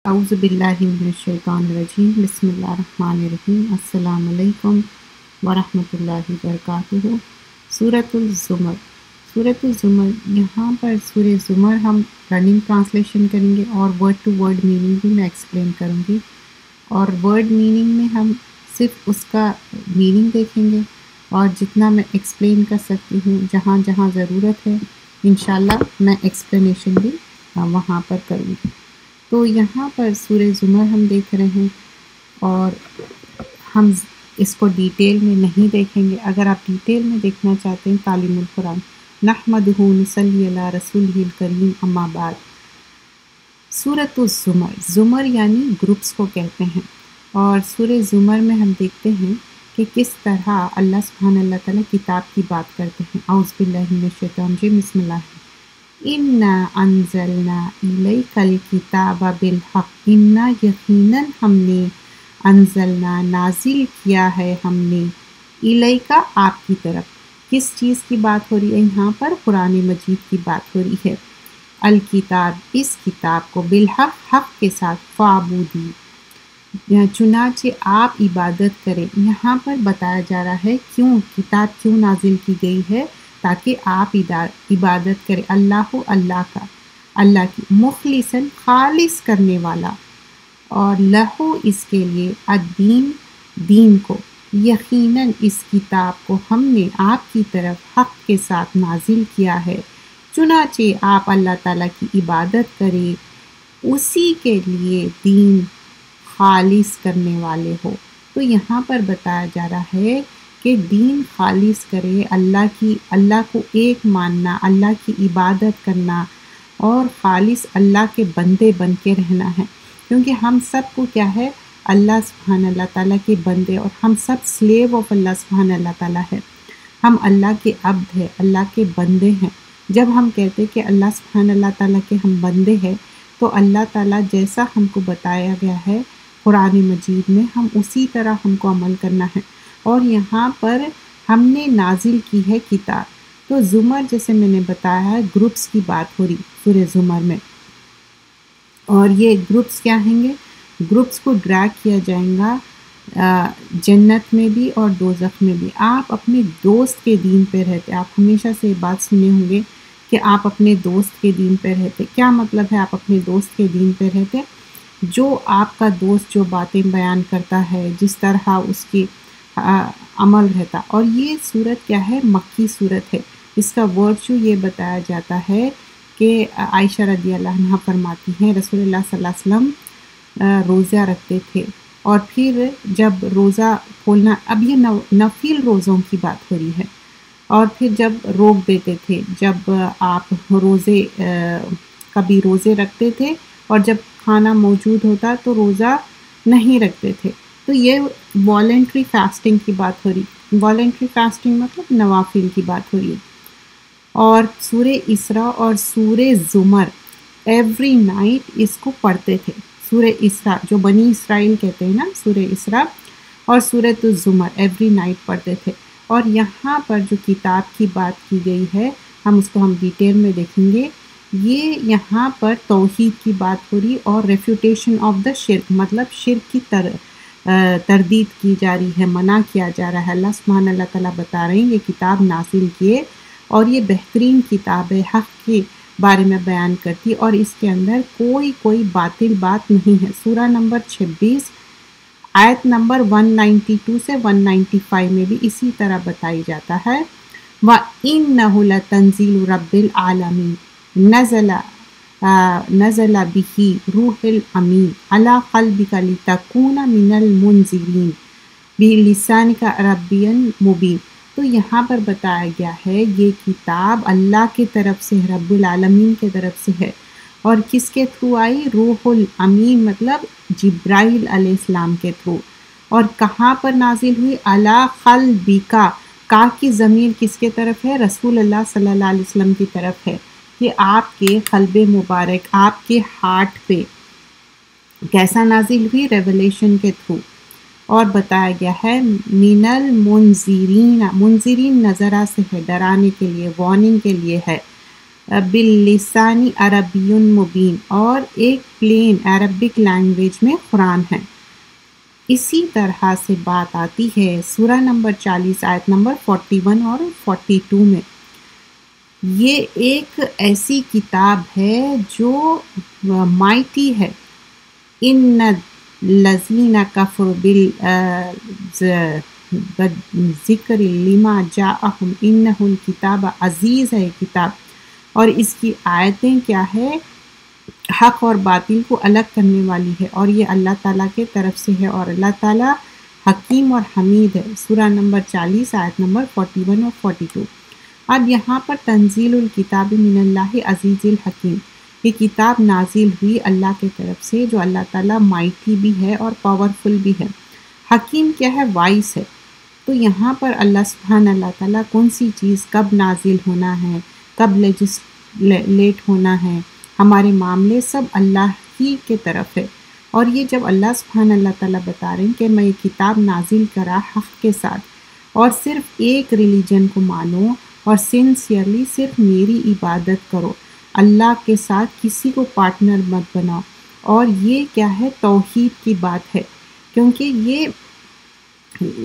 اعوذ باللہ من الشیطان الرجیم بسم اللہ الرحمن الرحیم السلام علیکم ورحمۃ اللہ وبرکاتہ۔ سورۃ الزمر۔ سورۃ الزمر، یہاں پر سورہ زمر ہم رننگ ٹرانسلیشن کریں گے اور ورڈ ٹو ورڈ میننگ بھی میں ایکسپلین کروں گی، اور ورڈ میننگ میں ہم صرف اس کا میننگ دیکھیں گے اور جتنا میں ایکسپلین کر سکتی ہوں جہاں جہاں ضرورت ہے انشاءاللہ میں ایکسپلینیشن بھی وہاں پر کروں گی۔ تو یہاں پر سورہ زمر ہم دیکھ رہے ہیں اور ہم اس کو ڈیٹیل میں نہیں دیکھیں گے۔ اگر آپ ڈیٹیل میں دیکھنا چاہتے ہیں تعلیم القرآن، نحمدہ نصلی علی رسولہ الکریم، اما بعد۔ سورۃ الزمر، زمر یعنی گروپس کو کہتے ہیں، اور سورہ زمر میں ہم دیکھتے ہیں کہ کس طرح اللہ سبحانہ اللہ تعالیٰ کتاب کی بات کرتے ہیں۔ اعوذ باللہ من الشیطان الرجیم، بسم اللہ۔ اِنَّا أَنزَلْنَا إِلَيْكَ الْكِتَابَ بِالْحَقِّ، اِنَّا یقیناً ہم نے، انزلنا نازل کیا ہے ہم نے، الیکا آپ کی طرف۔ کس چیز کی بات ہو رہی ہے یہاں پر؟ قرآن مجید کی بات ہو رہی ہے۔ الکتاب، اس کتاب کو، بالحق حق کے ساتھ، فعبودی چنانچہ آپ عبادت کریں۔ یہاں پر بتایا جا رہا ہے کیوں کتاب کیوں نازل کی گئی ہے، تاکہ آپ عبادت کریں اللہ کا، اللہ کی، مخلصاً خالص کرنے والا، اور لہو اس کے لیے، الدین دین کو، یقیناً اس کتاب کو ہم نے آپ کی طرف حق کے ساتھ نازل کیا ہے، چنانچہ آپ اللہ تعالیٰ کی عبادت کریں، اسی کے لیے دین خالص کرنے والے ہو۔ تو یہاں پر بتایا جا رہا ہے کہ دین خالص کرے، اللہ کو ایک ماننا، اللہ کی عبادت کرنا، اور خالص اللہ کے بندے بن کے رہنا ہے، کیونکہ ہم سب کو کیا ہے، اللہ سبحانہ اللہ تعالیٰ کے بندے، اور ہم سب سلیو آف اللہ سبحانہ اللہ تعالیٰ ہے، ہم اللہ کے عبد ہیں، اللہ کے بندے ہیں۔ جب ہم کہتے کہ اللہ سبحانہ اللہ تعالیٰ کے ہم بندے ہیں، تو اللہ تعالیٰ جیسا ہم کو بتایا گیا ہے قرآن مجید میں، ہم اسی طرح ہم کو عمل کرنا ہے، اور یہاں پر ہم نے نازل کی ہے کتاب۔ تو زمر، جیسے میں نے بتایا ہے، گروپس کی بات ہو رہی سورہ زمر میں، اور یہ گروپس کیا ہیں گے؟ گروپس کو ڈریگ کیا جائے گا جنت میں بھی اور دوزخ میں بھی۔ آپ اپنے دوست کے دین پہ رہتے، آپ ہمیشہ سے بات سنے ہوں گے کہ آپ اپنے دوست کے دین پہ رہتے۔ کیا مطلب ہے آپ اپنے دوست کے دین پہ رہتے؟ جو آپ کا دوست جو باتیں بیان کرتا ہے، جس طرح اس کی عمل رہتا۔ اور یہ صورت کیا ہے؟ مکی صورت ہے۔ اس کا ورڈ یہ بتایا جاتا ہے کہ عائشہ رضی اللہ عنہا فرماتی ہیں رسول اللہ صلی اللہ علیہ وسلم روزہ رکھتے تھے، اور پھر جب روزہ کھولنا، اب یہ نفل روزوں کی بات ہو رہی ہے، اور پھر جب روک دیتے تھے، جب آپ کبھی روزے رکھتے تھے اور جب کھانا موجود ہوتا تو روزہ نہیں رکھتے تھے۔ تو یہ والنٹری فاسٹنگ کی بات ہو رہی، والنٹری فاسٹنگ مطلب نوافل کی بات ہو رہی ہے۔ اور سورہ اسراء اور سورہ زمر ایوری نائٹ اس کو پڑھتے تھے۔ سورہ اسراء جو بنی اسرائیل کہتے ہیں نا، سورہ اسراء اور سورۃ الزمر ایوری نائٹ پڑھتے تھے۔ اور یہاں پر جو کتاب کی بات کی گئی ہے، ہم اس کو ڈیٹیل میں دیکھیں گے۔ یہ یہاں پر توحید کی بات ہو رہی، اور ریفیوٹیشن آف دا شرک، مطلب شرک کی تردید کی جا رہی ہے، منع کیا جا رہا ہے۔ اللہ سبحانہ اللہ تعالیٰ بتا رہے ہیں یہ کتاب نازل کیے، اور یہ بہترین کتاب ہے، حق کے بارے میں بیان کرتی، اور اس کے اندر کوئی باطل بات نہیں ہے۔ سورہ نمبر 26 آیت نمبر 192 سے 195 میں بھی اسی طرح بتائی جاتا ہے۔ وَإِنَّهُ لَتَنزِيلُ رَبِّ الْعَالَمِينَ نزل به روح الامین علی قلبک لتکون من المنذرین بلسانک عربی مبین۔ تو یہاں پر بتایا گیا ہے یہ کتاب اللہ کی طرف سے، رب العالمین کی طرف سے ہے، اور کس کے تھرو آئی؟ روح الامین مطلب جبرائیل علیہ السلام کے تھرو۔ اور کہاں پر نازل ہوئی؟ علی قلبک، کا کی ضمیر کس کے طرف ہے؟ رسول اللہ صلی اللہ علیہ وسلم کی طرف ہے، کہ آپ کے قلب مبارک، آپ کے ہارٹ پہ کیسا نازل ہوئی؟ ریولیشن کے تھرو۔ اور بتایا گیا ہے من المنذرین، منذرین نظرہ سے ہے، ڈرانے کے لیے، وارننگ کے لیے ہے، باللسانی عربی مبین، اور ایک پلین عربک لینگویج میں قرآن ہے۔ اسی طرح سے بات آتی ہے سورہ نمبر 40 آیت نمبر 41 اور 42 میں۔ یہ ایک ایسی کتاب ہے جو مائٹی ہے۔ ان الذین کفروا بالذکر لما جاءہم انہ الکتاب عزیز ہے کتاب، اور اس کی آیتیں کیا ہے، حق اور باطل کو الگ کرنے والی ہے، اور یہ اللہ تعالیٰ کے طرف سے ہے، اور اللہ تعالیٰ حکیم اور حمید ہے۔ سورہ نمبر 40 آیت نمبر 41 اور 42۔ اب یہاں پر تنزیل الکتاب من اللہ عزیز الحکیم، یہ کتاب نازل ہوئی اللہ کے طرف سے جو اللہ تعالیٰ مائٹی بھی ہے اور پاورفل بھی ہے۔ حکیم کیا ہے، وائس ہے۔ تو یہاں پر اللہ تعالیٰ کون سی چیز کب نازل ہونا ہے، کب لیٹ ہونا ہے، ہمارے معاملے سب اللہ ہی کے طرف ہے۔ اور یہ جب اللہ تعالیٰ بتا رہے ہیں کہ میں یہ کتاب نازل کرا حق کے ساتھ، اور صرف ایک ریلیجن کو مانو اور سنسیئرلی صرف میری عبادت کرو، اللہ کے ساتھ کسی کو پارٹنر مت بناؤ، اور یہ کیا ہے، توحید کی بات ہے، کیونکہ یہ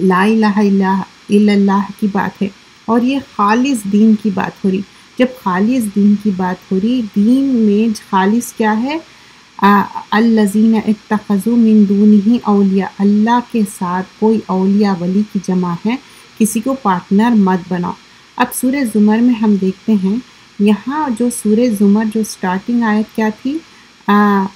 لا الہ الا اللہ کی بات ہے، اور یہ خالص دین کی بات ہو رہی۔ جب خالص دین کی بات ہو رہی، دین میں خالص کیا ہے، الذین اتخذوا من دونہ اولیاء، اللہ کے ساتھ کوئی اولیاء ولی کی جمع ہے، کسی کو پارٹنر مت بناؤ۔ اب سورہ زمر میں ہم دیکھتے ہیں، یہاں جو سورہ زمر جو سٹارٹنگ آیت کیا تھی،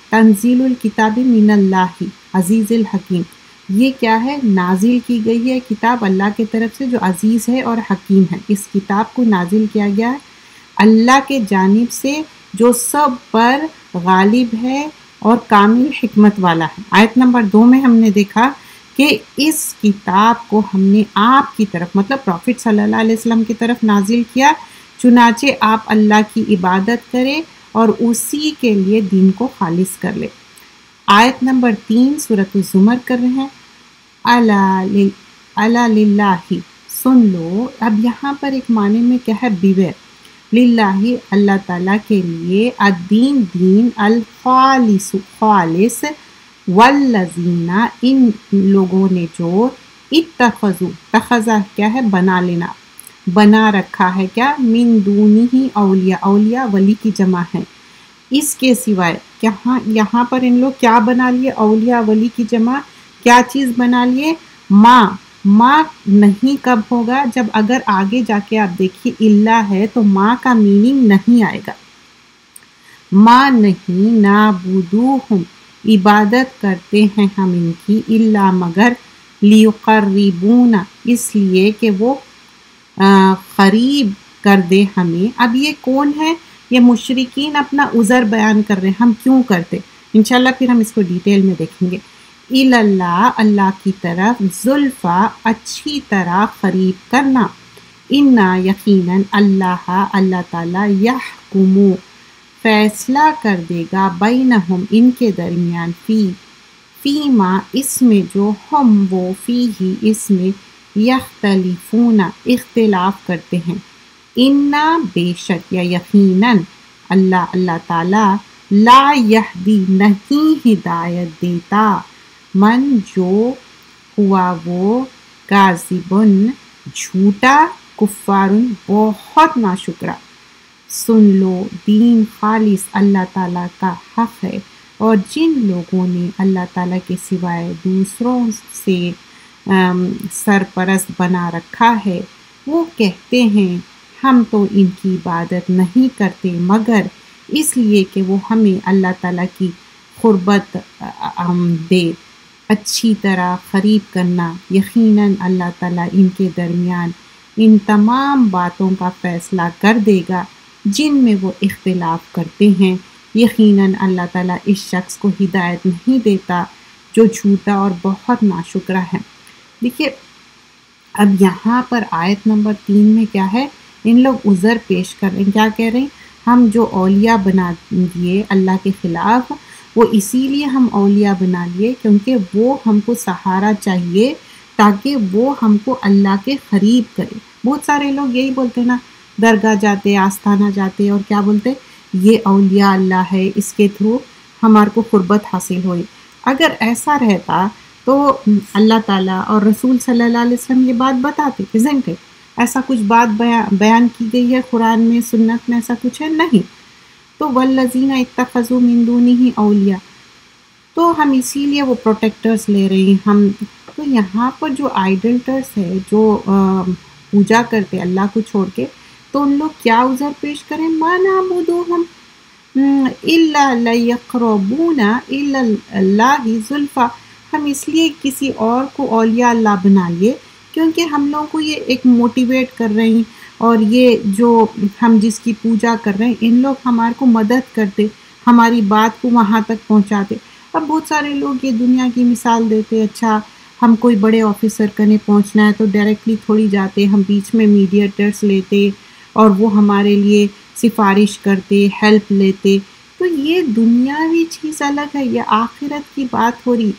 تنزیل الکتاب من اللہ عزیز الحکیم، یہ کیا ہے، نازل کی گئی ہے کتاب اللہ کے طرف سے جو عزیز ہے اور حکیم ہے۔ اس کتاب کو نازل کیا گیا ہے اللہ کے جانب سے جو سب پر غالب ہے اور کامل حکمت والا ہے۔ آیت نمبر 2 میں ہم نے دیکھا کہ اس کتاب کو ہم نے آپ کی طرف، مطلب پروفٹ صلی اللہ علیہ وسلم کی طرف نازل کیا، چنانچہ آپ اللہ کی عبادت کریں اور اسی کے لیے دین کو خالص کر لیں۔ آیت نمبر 3 سورۃ الزمر کر رہے ہیں، الا للہ، سن لو۔ اب یہاں پر ایک معنی میں کیا ہے، بیویر، للہ اللہ تعالیٰ کے لیے، الدین دین، الخالص خالص، والذین ان لوگوں نے جو، اتخذوا، تخذہ کیا ہے، بنا لینا، بنا رکھا ہے کیا، من دونہ اولیاء، اولیاء ولی کی جمع ہے، اس کے سوائے یہاں پر ان لوگ کیا بنا لیے، اولیاء ولی کی جمع کیا چیز بنا لیے، ماں نہیں کب ہوگا، جب اگر آگے جا کے آپ دیکھیے اللہ ہے تو ماں کا میننگ نہیں آئے گا، ماں نہیں، نعبدوہم، عبادت کرتے ہیں ہم ان کی، الا مگر، لیقربونا، اس لیے کہ وہ قریب کر دے ہمیں۔ اب یہ کون ہے، یہ مشرکین اپنا عذر بیان کر رہے ہیں، ہم کیوں کرتے، انشاءاللہ پھر ہم اس کو ڈیٹیل میں دیکھیں گے۔ اللہ، اللہ کی طرف، زلفا، اچھی طرح قریب کرنا، انا، یقیناً، اللہ تعالیٰ، یحکمو، فیصلہ کر دے گا، بینہم، ان کے درمیان، فیما، اس میں جو، ہم وہ، فیہ، اس میں، یختلفون، اختلاف کرتے ہیں، انا، بے شک یا یقیناً، اللہ تعالیٰ، لا یہدی، نہیں ہدایت دیتا، من، جو، ہوا وہ، کاذبن، جھوٹا، کفارن، بہت ناشکرا۔ سن لو، دین خالص اللہ تعالیٰ کا حق ہے، اور جن لوگوں نے اللہ تعالیٰ کے سوائے دوسروں سے سرپرست بنا رکھا ہے، وہ کہتے ہیں ہم تو ان کی عبادت نہیں کرتے مگر اس لیے کہ وہ ہمیں اللہ تعالیٰ کی قربت دے، اچھی طرح قریب کرنا، یقیناً اللہ تعالیٰ ان کے درمیان ان تمام باتوں کا فیصلہ کر دے گا جن میں وہ اختلاف کرتے ہیں، یقیناً اللہ تعالیٰ اس شخص کو ہدایت نہیں دیتا جو جھوٹا اور بہت ناشکرا ہے۔ دیکھیے اب یہاں پر آیت نمبر 3 میں کیا ہے، ان لوگ عذر پیش کر رہے ہیں، کیا کہہ رہے ہیں، ہم جو اولیاء بنا دیے اللہ کے خلاف، وہ اسی لیے ہم اولیاء بنا لیے کیونکہ وہ ہم کو سہارا چاہیے تاکہ وہ ہم کو اللہ کے قریب کرے۔ بہت سارے لوگ یہی بولتے ہیں نا، درگاہ جاتے، آستانہ جاتے اور کیا بولتے یہ اولیاء اللہ ہے، اس کے تھرو ہمارے کو قربت حاصل ہوئی۔ اگر ایسا رہتا تو اللہ تعالیٰ اور رسول صلی اللہ علیہ وسلم یہ بات بتاتے، isn't it؟ ایسا کچھ بات بیان کی گئی ہے قرآن میں، سنت میں ایسا کچھ ہے نہیں۔ تو والذین اتخذوا من دونہ اولیاء، تو ہم اسی لیے وہ پروٹیکٹرز لے رہے ہیں ہم۔ تو یہاں پر جو آئیڈلٹرس ہے، جو پوجا کرتے اللہ کو چھوڑ کے، تو ان لوگ کیا عذر پیش کریں، ما نعبدوہم الا لیقربونا الی اللہ زلفی، ہم اس لیے کسی اور کو اولیاء اللہ بنا لیے کیونکہ ہم لوگوں کو یہ ایک موٹیویٹ کر رہے ہیں، اور یہ جو ہم جس کی پوجا کر رہے ہیں ان لوگ ہمارے کو مدد کرتے، ہماری بات کو وہاں تک پہنچاتے۔ اب بہت سارے لوگ یہ دنیا کی مثال دیتے، اچھا ہم کوئی بڑے آفیسر کنے پہنچنا ہے تو ڈائریکٹلی تھوڑی جاتے، ہم بیچ میں میڈیٹرس لیتے اور وہ ہمارے لیے سفارش کرتے، ہیلپ لیتے۔ تو یہ دنیاوی چیز الگ ہے، یہ آخرت کی بات ہو رہی،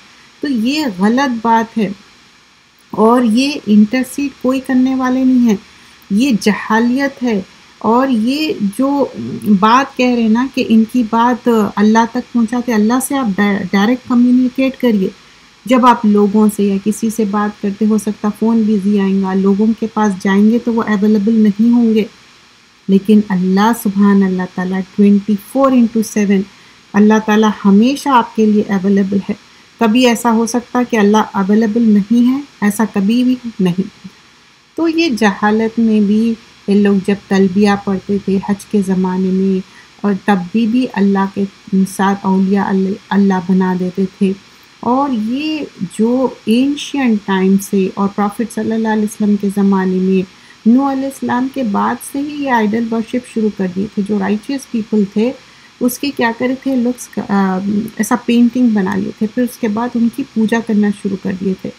تو یہ غلط بات ہے، اور یہ انٹرسیڈ کوئی کرنے والے نہیں ہیں، یہ جہالیت ہے۔ اور یہ جو بات کہہ رہے ہیں نا کہ ان کی بات اللہ تک پہنچاتے، اللہ سے آپ ڈائریکٹ کمیونیکیٹ کریے۔ جب آپ لوگوں سے یا کسی سے بات کرتے، ہو سکتا فون بزی آئیں گا، لوگوں کے پاس جائیں گے تو وہ اویلیبل نہیں ہوں گے، لیکن اللہ سبحان اللہ تعالیٰ 24/7 اللہ تعالیٰ ہمیشہ آپ کے لیے اویلیبل ہے۔ کبھی ایسا ہو سکتا کہ اللہ اویلیبل نہیں ہے؟ ایسا کبھی بھی نہیں۔ تو یہ جہالت میں بھی یہ لوگ جب تلبیہ پڑھتے تھے حج کے زمانے میں، اور تب بھی اللہ کے ساتھ اولیاء اللہ بنا دیتے تھے۔ اور یہ جو اینشینٹ ٹائم سے اور پرافٹ صلی اللہ علیہ وسلم کے زمانے میں، نوح علیہ السلام کے بعد سے ہی یہ آئیڈل ورشپ شروع کر دیے تھے۔ جو رائچیس پیپل تھے اس کے کیا کرے تھے لوگ، ایسا پینٹنگ بنا لیے تھے، پھر اس کے بعد ان کی پوجا کرنا شروع کر دیے تھے۔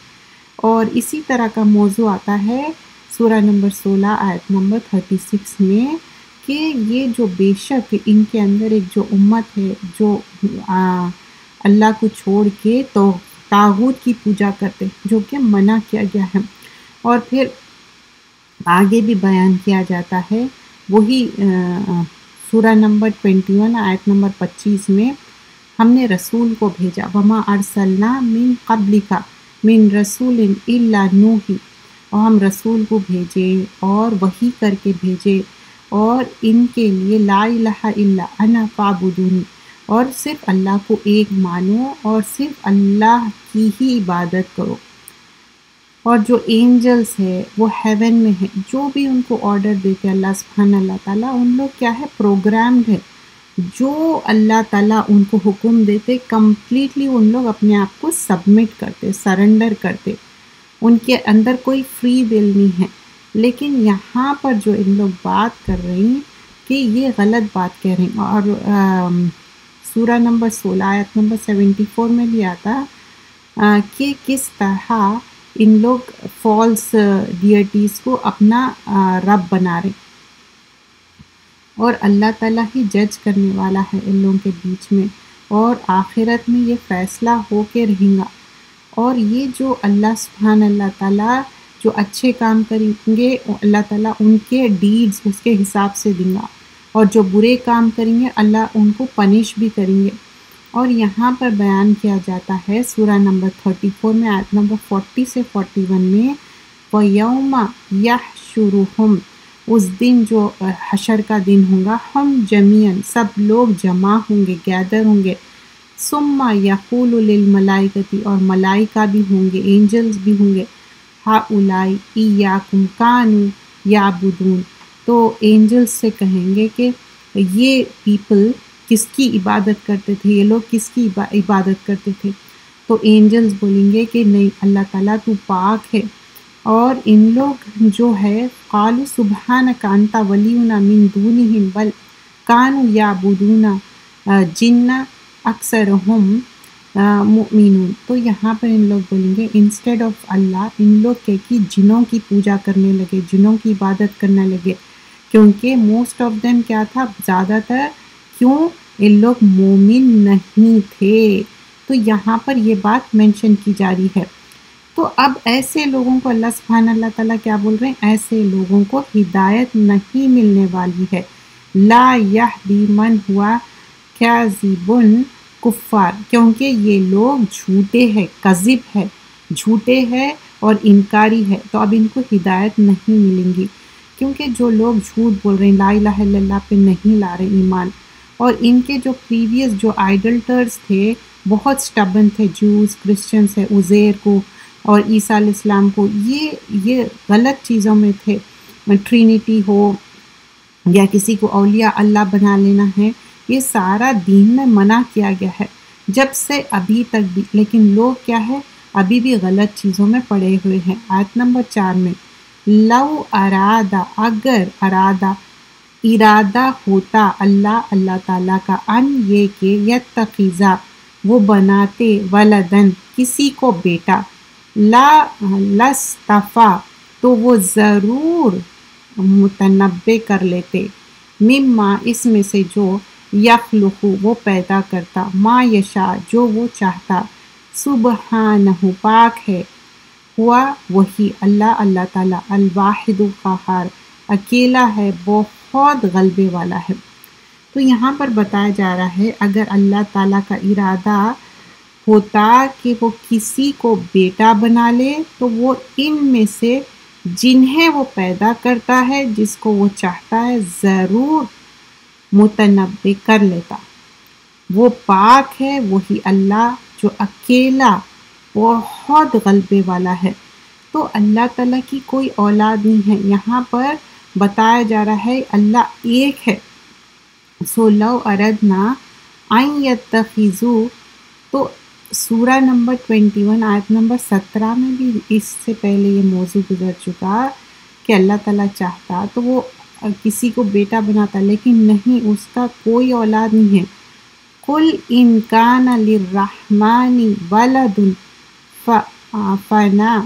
اور اسی طرح کا موضوع آتا ہے سورہ نمبر 16 آیت نمبر 36 میں، کہ یہ جو بے شک ان کے اندر ایک جو امت ہے جو اللہ کو چھوڑ کے تو طاغوت کی پوجا کرتے، جو کہ منع کیا گیا ہے۔ اور پھر آگے بھی بیان کیا جاتا ہے، وہی سورہ نمبر 21 آیت نمبر 25 میں، ہم نے رسول کو بھیجا، وما ارسلنا من قبلک من رسول الا نوحی، اور ہم رسول کو بھیجے اور وحی کر کے بھیجے، اور ان کے لیے لا الہ الا انا فاعبدونی، اور صرف اللہ کو ایک مانو اور صرف اللہ کی ہی عبادت کرو۔ اور جو اینجلس ہے وہ ہیون میں ہے، جو بھی ان کو آرڈر دیتے اللہ سبحانہ اللہ تعالیٰ، ان لوگ کیا ہے پروگرامڈ ہے، جو اللہ تعالیٰ ان کو حکم دیتے کمپلیٹلی ان لوگ اپنے آپ کو سبمٹ کرتے، سرنڈر کرتے، ان کے اندر کوئی فری ول نہیں ہے۔ لیکن یہاں پر جو ان لوگ بات کر رہے ہیں کہ یہ غلط بات کہہ رہے ہیں، اور سورہ نمبر 16 آیت نمبر 74 میں بھی آتا کہ کس طرح ان لوگ فالس ڈیٹیز کو اپنا رب بنا رہے، اور اللہ تعالیٰ ہی جج کرنے والا ہے ان لوگوں کے بیچ میں، اور آخرت میں یہ فیصلہ ہو کے رہیں گا۔ اور یہ جو اللہ سبحانہ اللہ تعالیٰ جو اچھے کام کریں گے اللہ تعالیٰ ان کے ڈیڈز اس کے حساب سے دیں گا، اور جو برے کام کریں گے اللہ ان کو پنش بھی کریں گے۔ اور یہاں پر بیان کیا جاتا ہے سورہ نمبر 34 میں آیت نمبر 40 سے 41 میں، وَيَوْمَ يَحْشُرُهُمْ، اس دن جو حشر کا دن ہوگا، ہم جمیعاً سب لوگ جمع ہوں گے، گیدر ہوں گے، ثم یقول للملائکۃ، اور ملائکہ بھی ہوں گے، اینجلز بھی ہوں گے، ہؤلاء ایاکم کانوا یعبدون، تو اینجلز سے کہیں گے کہ یہ پیپل کس کی عبادت کرتے تھے، یہ لوگ کس کی عبادت کرتے تھے؟ تو اینجلز بولیں گے کہ نہیں اللہ تعالیٰ تو پاک ہے، اور ان لوگ جو ہے قالوا سبحانک انت ولینا من دونہم بل کانوا یعبدون جن اکثرہم مؤمنون، تو یہاں پر ان لوگ بولیں گے انسٹیڈ آف اللہ ان لوگ کہ جنوں کی پوجا کرنے لگے، جنوں کی عبادت کرنے لگے، کیونکہ موسٹ آف دیم کیا تھا، زیادہ تر کیوں ان لوگ مومن نہیں تھے۔ تو یہاں پر یہ بات مینشن کی جا رہی ہے۔ تو اب ایسے لوگوں کو اللہ سبحانہ اللہ تعالیٰ کیا بول رہے ہیں؟ ایسے لوگوں کو ہدایت نہیں ملنے والی ہے. لا یہدی من ہوا کاذب کفار، کیونکہ یہ لوگ جھوٹے ہیں، کذب ہے، جھوٹے ہیں اور انکاری ہے، تو اب ان کو ہدایت نہیں ملیں گی، کیونکہ جو لوگ جھوٹ بول رہے ہیں، لا الہ الا اللہ پہ نہیں لا رہے ایمان، اور ان کے جو پریویس جو آئیڈلٹرز تھے بہت سٹبن تھے، جوز کرسچنس ہے، عزیر کو اور عیسیٰ علیہ السلام کو، یہ غلط چیزوں میں تھے، ٹرینیٹی ہو یا کسی کو اولیاء اللہ بنا لینا ہے، یہ سارا دین میں منع کیا گیا ہے جب سے ابھی تک بھی، لیکن لوگ کیا ہے ابھی بھی غلط چیزوں میں پڑے ہوئے ہیں. آیت نمبر 4 میں لو ارادہ، اگر ارادہ ہوتا اللہ تعالیٰ کا، ان یہ کہ یتخذا وہ بناتے، ولدن کسی کو بیٹا، لستفا تو وہ ضرور متنبع کر لیتے، مما اس میں سے جو یخلق وہ پیدا کرتا، ما یشاء جو وہ چاہتا، سبحانہ پاک ہے، ہوا وہی اللہ تعالیٰ، الواحد القہار اکیلا ہے، بہت غلبے والا ہے. تو یہاں پر بتایا جا رہا ہے اگر اللہ تعالیٰ کا ارادہ ہوتا کہ وہ کسی کو بیٹا بنا لے تو وہ ان میں سے جنہیں وہ پیدا کرتا ہے، جس کو وہ چاہتا ہے، ضرور متنبع کر لیتا. وہ پاک ہے وہی اللہ جو اکیلا بہت غلبے والا ہے. تو اللہ تعالیٰ کی کوئی اولاد نہیں ہے، یہاں پر بتایا جا رہا ہے اللہ ایک ہے. سو لو اردنا ان یتخذو، تو سورہ نمبر 21 آیت نمبر 17 میں بھی اس سے پہلے یہ موضوع گزر چکا کہ اللہ تعالیٰ چاہتا تو وہ کسی کو بیٹا بناتا، لیکن نہیں، اس کا کوئی اولاد نہیں ہے. قل ان کان للرحمن ولد فانا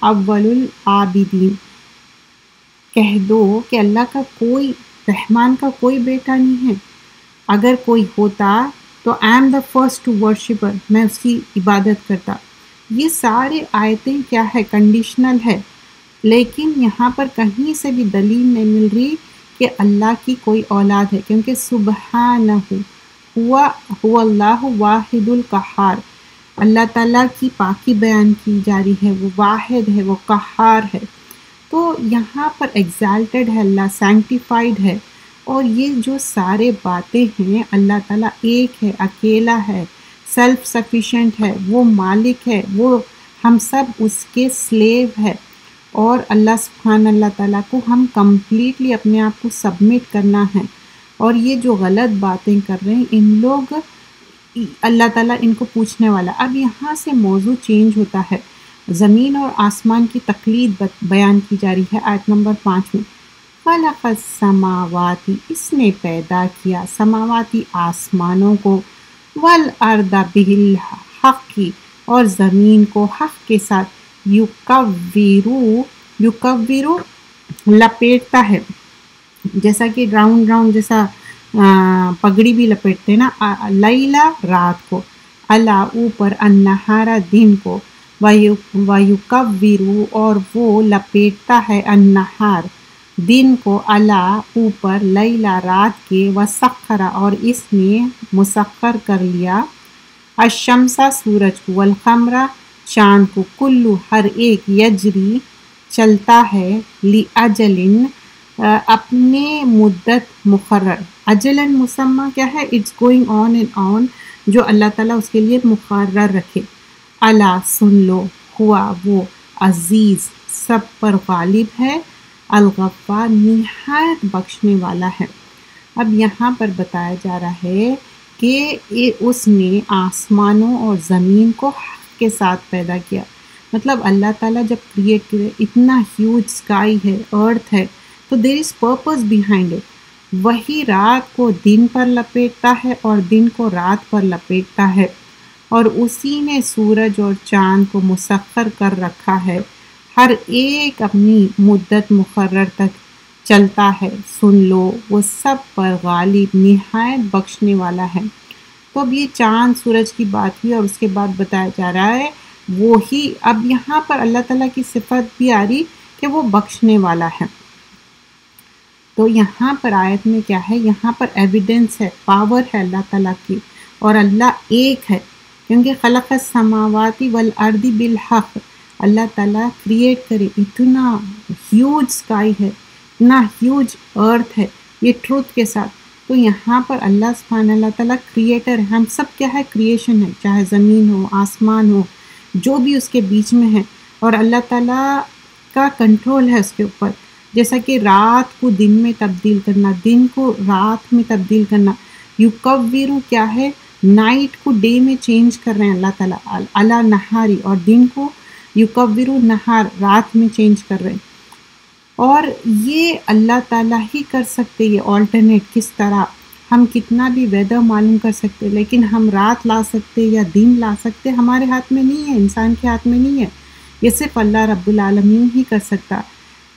اول العابدین، کہہ دو کہ اللہ کا کوئی، رحمان کا کوئی بیٹا نہیں ہے، اگر کوئی ہوتا تو I am the first to worshipper, میں اس کی عبادت کرتا. یہ سارے آیتیں کیا ہے؟ کنڈیشنل ہے، لیکن یہاں پر کہیں سے بھی دلیل نہیں مل رہی کہ اللہ کی کوئی اولاد ہے، کیونکہ سبحانہ ہوا اللہ واحد القہار، اللہ تعالیٰ کی پاکی بیان کی جا رہی ہے، وہ واحد ہے، وہ قہار ہے. تو یہاں پر ایگزالٹڈ ہے اللہ، سینکٹیفائڈ ہے، اور یہ جو سارے باتیں ہیں، اللہ تعالیٰ ایک ہے، اکیلا ہے، سیلف سفیشینٹ ہے، وہ مالک ہے، وہ ہم سب اس کے سلیو ہے، اور اللہ سبحانہ اللہ تعالیٰ کو ہم کمپلیٹلی اپنے آپ کو سبمٹ کرنا ہے. اور یہ جو غلط باتیں کر رہے ہیں ان لوگ، اللہ تعالیٰ ان کو پوچھنے والا. اب یہاں سے موضوع چینج ہوتا ہے، زمین اور آسمان کی تقلید بیان کی جا رہی ہے. آیت نمبر 5 میں خلق السماواتی، اس نے پیدا کیا سماواتی آسمانوں کو، والارض بالحق اور زمین کو حق کے ساتھ، یکورو لپیٹتا ہے، جیسا کہ راؤنڈ جیسا پگڑی بھی لپیٹتے نا، لیلا رات کو، اللہ اوپر، النہارا دن کو، ویکورو اور وہ لپیٹتا ہے، النہار دن کو، اللہ اوپر، لیلا رات کے، وسخرا اور اس نے مسخر کر لیا، الشمسا سورج کو، والقمرا چاند کو، کلو ہر ایک، یجری چلتا ہے، لأجل اپنے مدت مقرر، اجلاً مسمى کیا ہے؟ It's going on and on, جو اللہ تعالیٰ اس کے لیے مقرر رکھے. الا سن لو، ہوا وہ عزیز سب پر غالب ہے، الغفار نہایت بخشنے والا ہے. اب یہاں پر بتایا جا رہا ہے کہ اس نے آسمانوں اور زمین کو حق کے ساتھ پیدا کیا. مطلب اللہ تعالیٰ جب کریٹ کرے، اتنا ہیوج اسکائی ہے، ارتھ ہے، تو دیر از پرپز بیہائنڈ اٹ. وہی رات کو دن پر لپیٹتا ہے اور دن کو رات پر لپیٹتا ہے، اور اسی نے سورج اور چاند کو مسخر کر رکھا ہے، ہر ایک اپنی مدت مقرر تک چلتا ہے. سن لو، وہ سب پر غالب نہایت بخشنے والا ہے. تو اب یہ چاند سورج کی بات ہوئی، اور اس کے بعد بتایا جا رہا ہے وہی اب یہاں پر اللہ تعالیٰ کی صفت بھی آ رہی کہ وہ بخشنے والا ہے. تو یہاں پر آیت میں کیا ہے، یہاں پر ایویڈنس ہے، پاور ہے اللہ تعالیٰ کی، اور اللہ ایک ہے، کیونکہ خلق السماوات والارض بالحق، اللہ تعالیٰ کریٹ کرے، اتنا ہیوج اسکائی ہے، اتنا ہیوج ارتھ ہے، یہ ٹروتھ کے ساتھ. تو یہاں پر اللہ سبحانہ اللہ تعالیٰ کریٹر ہے، ہم سب کیا ہے، کریشن ہے، چاہے زمین ہو، آسمان ہو، جو بھی اس کے بیچ میں ہے، اور اللہ تعالیٰ کا کنٹرول ہے اس کے اوپر. جیسا کہ رات کو دن میں تبدیل کرنا، دن کو رات میں تبدیل کرنا، یکورو کیا ہے، نائٹ کو ڈے میں چینج کر رہے ہیں اللہ تعالیٰ، علی نہاری، اور دن کو یکورو نہار، رات میں چینج کر رہے ہیں. اور یہ اللہ تعالیٰ ہی کر سکتے، یہ آلٹرنیٹ کس طرح، ہم کتنا بھی ویدر معلوم کر سکتے، لیکن ہم رات لا سکتے یا دن لا سکتے ہمارے ہاتھ میں نہیں ہے، انسان کے ہاتھ میں نہیں ہے، یہ صرف اللہ رب العالمین ہی کر سکتا.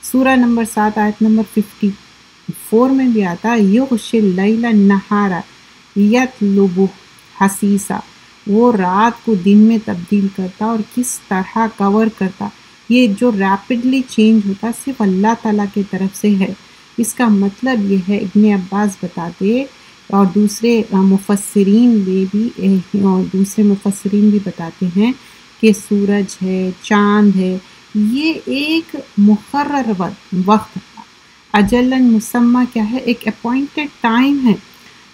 سورہ نمبر 7 آیت نمبر 54 میں بھی آتا، یغشی اللیل النہار یطلبہ حثیثا، وہ رات کو دن میں تبدیل کرتا اور کس طرح کور کرتا. یہ جو ریپڈلی چینج ہوتا صرف اللہ تعالیٰ کی طرف سے ہے. اس کا مطلب یہ ہے، ابن عباس بتاتے اور دوسرے مفسرین بھی بتاتے ہیں کہ سورج ہے، چاند ہے، یہ ایک مقرر وقت، اجلاً مسمى کیا ہے، ایک اپوائنٹڈ ٹائم ہے.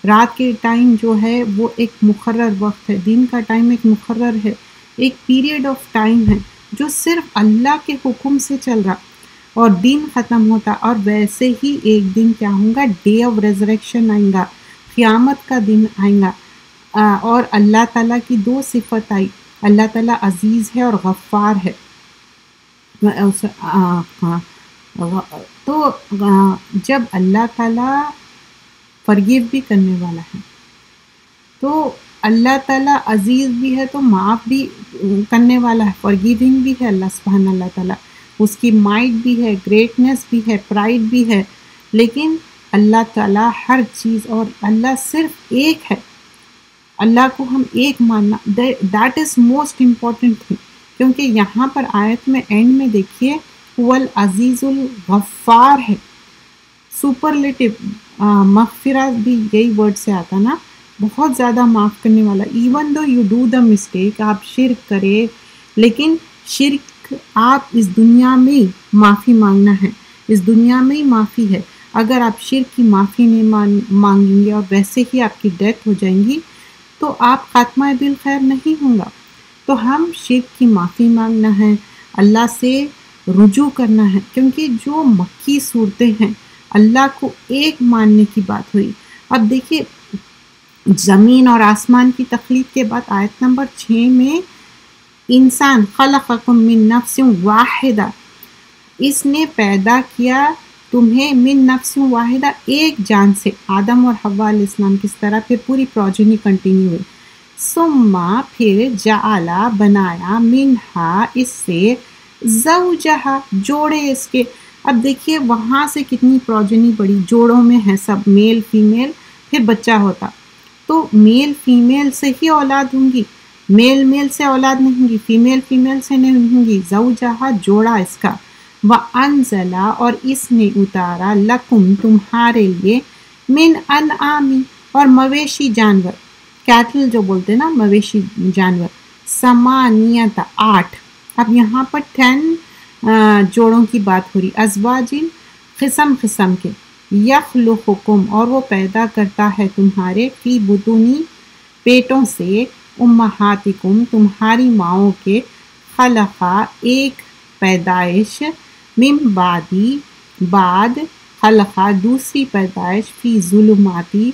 رات کے ٹائم جو ہے وہ ایک مقرر وقت ہے، دن کا ٹائم ایک مقرر ہے، ایک پیریڈ آف ٹائم ہے جو صرف اللہ کے حکم سے چل رہا، اور دن ختم ہوتا. اور ویسے ہی ایک دن کیا ہوگا، ڈے آف ریزریکشن آئیں گا، قیامت کا دن آئیں گا. اور اللہ تعالیٰ کی دو صفت آئی، اللہ تعالیٰ عزیز ہے اور غفار ہے. تو جب اللہ تعالیٰ فرگیو بھی کرنے والا ہے، تو اللہ تعالیٰ عزیز بھی ہے تو معاف بھی کرنے والا ہے، فرگیونگ بھی ہے اللہ سبحانہ اللہ تعالیٰ، اس کی مائٹ بھی ہے، گریٹنس بھی ہے، پرائڈ بھی ہے. لیکن اللہ تعالیٰ ہر چیز، اور اللہ صرف ایک ہے، اللہ کو ہم ایک ماننا، that is most important thing. کیونکہ یہاں پر آیت میں اینڈ میں دیکھیے هو العزیز الغفار ہے، سپرلیٹو، مغفرت بھی یہی ورڈ سے آتا نا، بہت زیادہ معاف کرنے والا. Even though you do the mistake, آپ شرک کرے، لیکن شرک آپ اس دنیا میں معافی مانگنا ہے، اس دنیا میں ہی معافی ہے. اگر آپ شرک کی معافی نہیں مانگیں گے اور ویسے ہی آپ کی ڈیتھ ہو جائیں گی تو آپ خاتمہ بالخیر نہیں ہوں گا. تو ہم شرک کی معافی مانگنا ہے، اللہ سے رجوع کرنا ہے، کیونکہ جو مکی صورتیں ہیں اللہ کو ایک ماننے کی بات ہوئی. اب دیکھیے زمین اور آسمان کی تخلیق کے بعد آیت نمبر 6 میں انسان، خلقکم من نفس واحدہ، اس نے پیدا کیا تمہیں من نفس واحدہ، ایک جان سے، آدم اور حوا علیہ السلام کس طرح، پھر پوری پروجنی کنٹینیو ہوئی. ثم پھر جعلا بنایا، منہا اس سے، زوجہا جوڑے اس کے. اب دیکھیے وہاں سے کتنی پروجنی بڑی، جوڑوں میں ہے سب، میل فیمیل، پھر بچہ ہوتا. تو میل فیمیل سے ہی اولاد ہوں گی، میل میل سے اولاد نہیں ہوں گی، فیمیل فیمیل سے نہیں ہوں گی. زوجہا جوڑا اس کا، وَأَنزَلَ اور اس نے اتارا، لَكُمْ تمہارے لیے، من انعامی اور مویشی جانور، کیٹل جو بولتے نا مویشی جانور، سمانیت 8. اب یہاں پر 10 جوڑوں کی بات ہو رہی، ازواجن قسم قسم کے، یخلقکم اور وہ پیدا کرتا ہے تمہارے، فی بطونی پیٹوں سے، امہاتکم تمہاری ماؤں کے، خلقا ایک پیدائش، من بعدی بعد، خلقا دوسری پیدائش، فی ظلماتی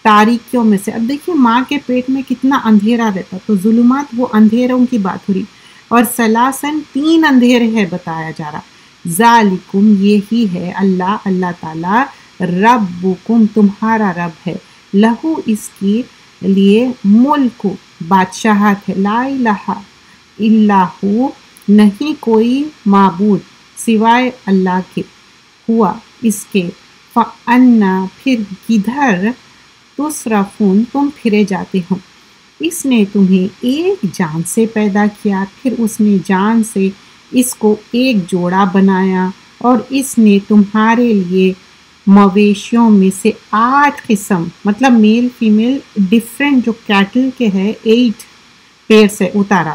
تاریکیوں میں سے. اب دیکھیے ماں کے پیٹ میں کتنا اندھیرا رہتا، تو ظلمات وہ اندھیروں کی بات ہو رہی، اور سلاسن 3 اندھیرے ہے بتایا جا رہا. ذالکم یہی ہے اللہ، اللہ تعالیٰ، ربکم تمہارا رب ہے، لہو اس کی لیے، ملک بادشاہت ہے، لا الہ الا ہو نہیں کوئی معبود سوائے اللہ کے، ہوا اس کے، فَأَنَّا پھر کدھر، تصرفون تم پھرے جاتے ہو. اس نے تمہیں ایک جان سے پیدا کیا، پھر اس نے جان سے اس کو ایک جوڑا بنایا، اور اس نے تمہارے لیے مویشیوں میں سے 8 قسم، مطلب میل فیمیل ڈفرینٹ جو کیٹل کے ہے 8 پیر سے اتارا،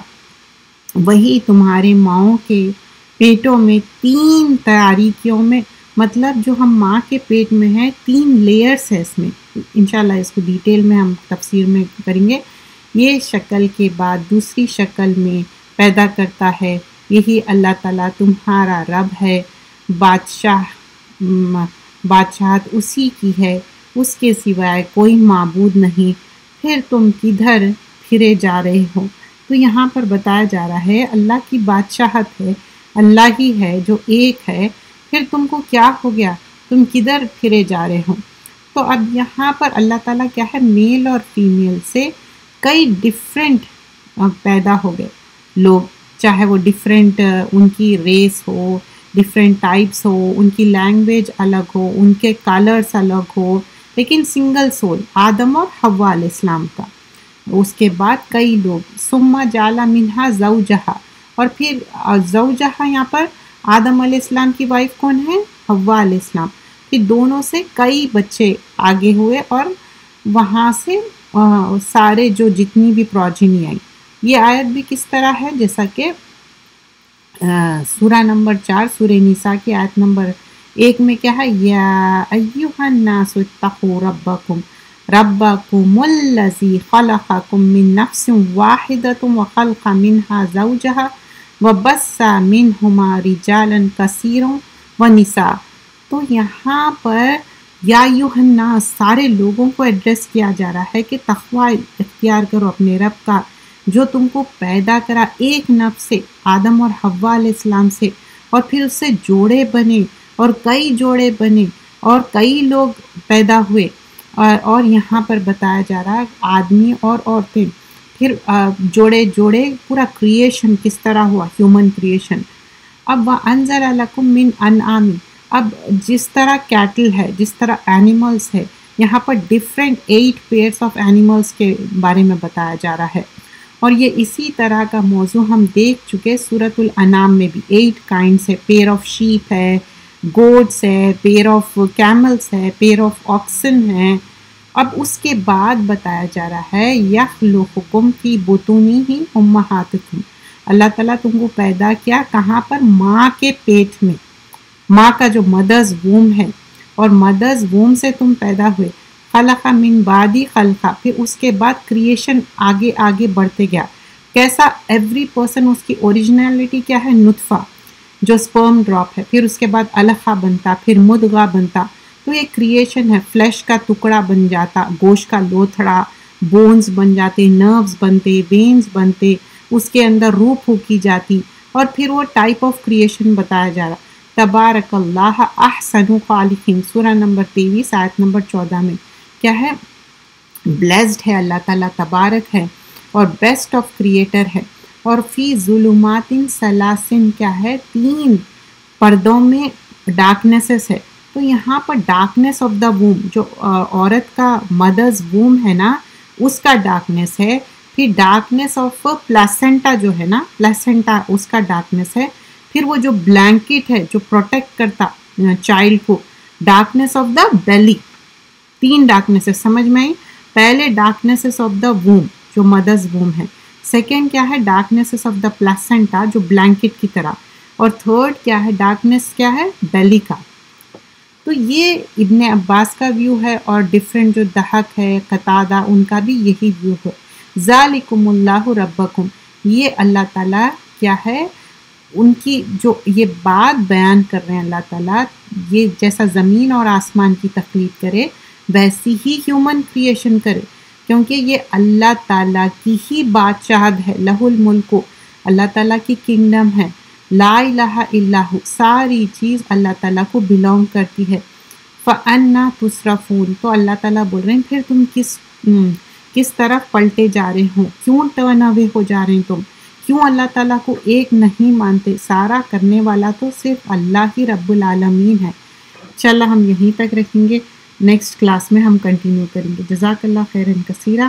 وہی تمہارے ماؤں کے پیٹوں میں 3 تاریکیوں میں، مطلب جو ہم ماں کے پیٹ میں ہیں 3 لیئرز ہے اس میں، انشاءاللہ اس کو ڈیٹیل میں ہم تفسیر میں کریں گے، یہ شکل کے بعد دوسری شکل میں پیدا کرتا ہے، یہی اللہ تعالیٰ تمہارا رب ہے، بادشاہت اسی کی ہے، اس کے سوائے کوئی معبود نہیں، پھر تم کدھر پھرے جا رہے ہو۔ تو یہاں پر بتایا جا رہا ہے اللہ کی بادشاہت ہے، اللہ ہی ہے جو ایک ہے، پھر تم کو کیا ہو گیا، تم کدھر پھرے جا رہے ہو۔ تو اب یہاں پر اللہ تعالیٰ کیا ہے، میل اور فیمیل سے کئی ڈفرینٹ پیدا ہو گئے لوگ، چاہے وہ ڈفرینٹ ان کی ریس ہو، ڈفرینٹ ٹائپس ہو، ان کی لینگویج الگ ہو، ان کے کلرز الگ ہو، لیکن سنگل سول آدم اور حوا علیہ السلام کا۔ اس کے بعد کئی لوگ ثم جعل منہا زوجہا، اور پھر زوجہا یہاں پر آدم علیہ السلام کی وائف کون ہے، حوا علیہ السلام، پھر دونوں سے کئی بچے آگے ہوئے، اور وہاں سے سارے جو جتنی بھی پروجنی آئی۔ یہ آیت بھی کس طرح ہے، جیسا کہ سورہ نمبر 4 سورہ نساء کی آیت نمبر 1 میں کیا ہے، یا ایھا الناس اتقوا ربکم الذی خلقکم من نفس واحدۃ وخلق منها زوجہا وبث منہما رجالا کثیرا ونساء۔ تو یہاں پر یا ایھا الناس سارے لوگوں کو ایڈریس کیا جا رہا ہے کہ تقوی اختیار کرو اپنے رب کا، جو تم کو پیدا کرا ایک نفس سے، آدم اور حوا علیہ السلام سے، اور پھر اس سے جوڑے بنے اور کئی جوڑے بنے اور کئی لوگ پیدا ہوئے، اور یہاں پر بتایا جا رہا ہے آدمی اور عورتیں، پھر جوڑے جوڑے پورا کریشن کس طرح ہوا، ہیومن کریشن۔ اب وَأَنزَلَ لَكُم مِّنْ أَنْعَامٍ، اب جس طرح کیٹل ہے، جس طرح اینیملز ہے، یہاں پر ڈفرینٹ 8 پیئرس آف اینیملز کے بارے میں بتایا جا رہا ہے، اور یہ اسی طرح کا موضوع ہم دیکھ چکے سورۃ الانعام میں بھی، 8 کائنڈس ہے، پیئر آف شیپ ہے، گوڈس ہے، پیئر آف کیملز ہے، پیئر آف آکسن ہے۔ اب اس کے بعد بتایا جا رہا ہے یخلقکم فی بطونہ امہاتکم، اللہ تعالیٰ تم کو پیدا کیا کہاں پر، ماں کے پیٹ میں، ماں کا جو مدرز ووم ہے، اور مدرز ووم سے تم پیدا ہوئے، خلق من بعدی خلقہ، پھر اس کے بعد کریشن آگے آگے بڑھتے گیا، کیسا، ایوری پرسن اس کی اوریجنلٹی کیا ہے، نطفہ جو سپرم ڈراپ ہے، پھر اس کے بعد علقہ بنتا، پھر مدغہ بنتا، تو یہ کریشن ہے، فلیش کا ٹکڑا بن جاتا، گوشت کا لوتھڑا، بونز بن جاتے، نروز بنتے، وینز بنتے، اس کے اندر روح پھونکی جاتی، اور پھر وہ ٹائپ آف کریشن بتایا جا رہا۔ تبارک اللہ احسن خالقین، سورہ نمبر 23 آیت نمبر 14 میں کیا ہے، بلیسڈ ہے اللہ تعالیٰ، تبارک ہے اور بیسٹ آف کریٹر ہے، اور فی ظلمات ثلاثن کیا ہے، 3 پردوں میں ڈارکنیسز ہے۔ تو یہاں پر ڈارکنیس آف دا ووم، جو عورت کا مدرز ووم ہے نا، اس کا ڈارکنیس ہے، پھر ڈارکنیس آف پلاسنٹا جو ہے نا، پلاسنٹا اس کا ڈارکنیس ہے، پھر وہ جو بلینکٹ ہے جو پروٹیکٹ کرتا چائلڈ کو، ڈارکنیس آف دا بیلی، 3 ڈارکنیسز سمجھ میں آئی، پہلے ڈارکنیسز آف دا ووم جو مدرز ووم ہے، سیکنڈ کیا ہے ڈارکنیسز آف دا پلاسنٹا جو بلینکٹ کی طرح، اور تھرڈ کیا ہے ڈارکنیس کیا ہے، بیلی کا۔ تو یہ ابن عباس کا ویو ہے، اور ڈفرینٹ جو دہق ہے، قتادہ، ان کا بھی یہی ویو ہے۔ ذالکم اللہ ربکم، یہ اللہ تعالیٰ کیا ہے، ان کی جو یہ بات بیان کر رہے ہیں اللہ تعالیٰ، یہ جیسا زمین اور آسمان کی تخلیق کرے ویسی ہی ہیومن کریشن کرے، کیونکہ یہ اللہ تعالیٰ کی ہی بادشاہت ہے، لہ الملک، اللہ تعالیٰ کی کنگڈم ہے، لا الہ الا ہو، ساری چیز اللہ تعالیٰ کو بلونگ کرتی ہے۔ فَأَنَّا تُصْرَفُونَ، تو اللہ تعالیٰ بول رہے ہیں پھر تم کس طرف پلٹے جا رہے ہو، کیوں ٹرن اوے ہو جا رہے ہیں تم، کیوں اللہ تعالیٰ کو ایک نہیں مانتے، سارا کرنے والا تو صرف اللہ ہی رب العالمین ہے۔ انشاءاللہ ہم یہیں تک رکھیں گے، نیکسٹ کلاس میں ہم کنٹینیو کریں گے۔ جزاک اللہ خیرا کثیرا۔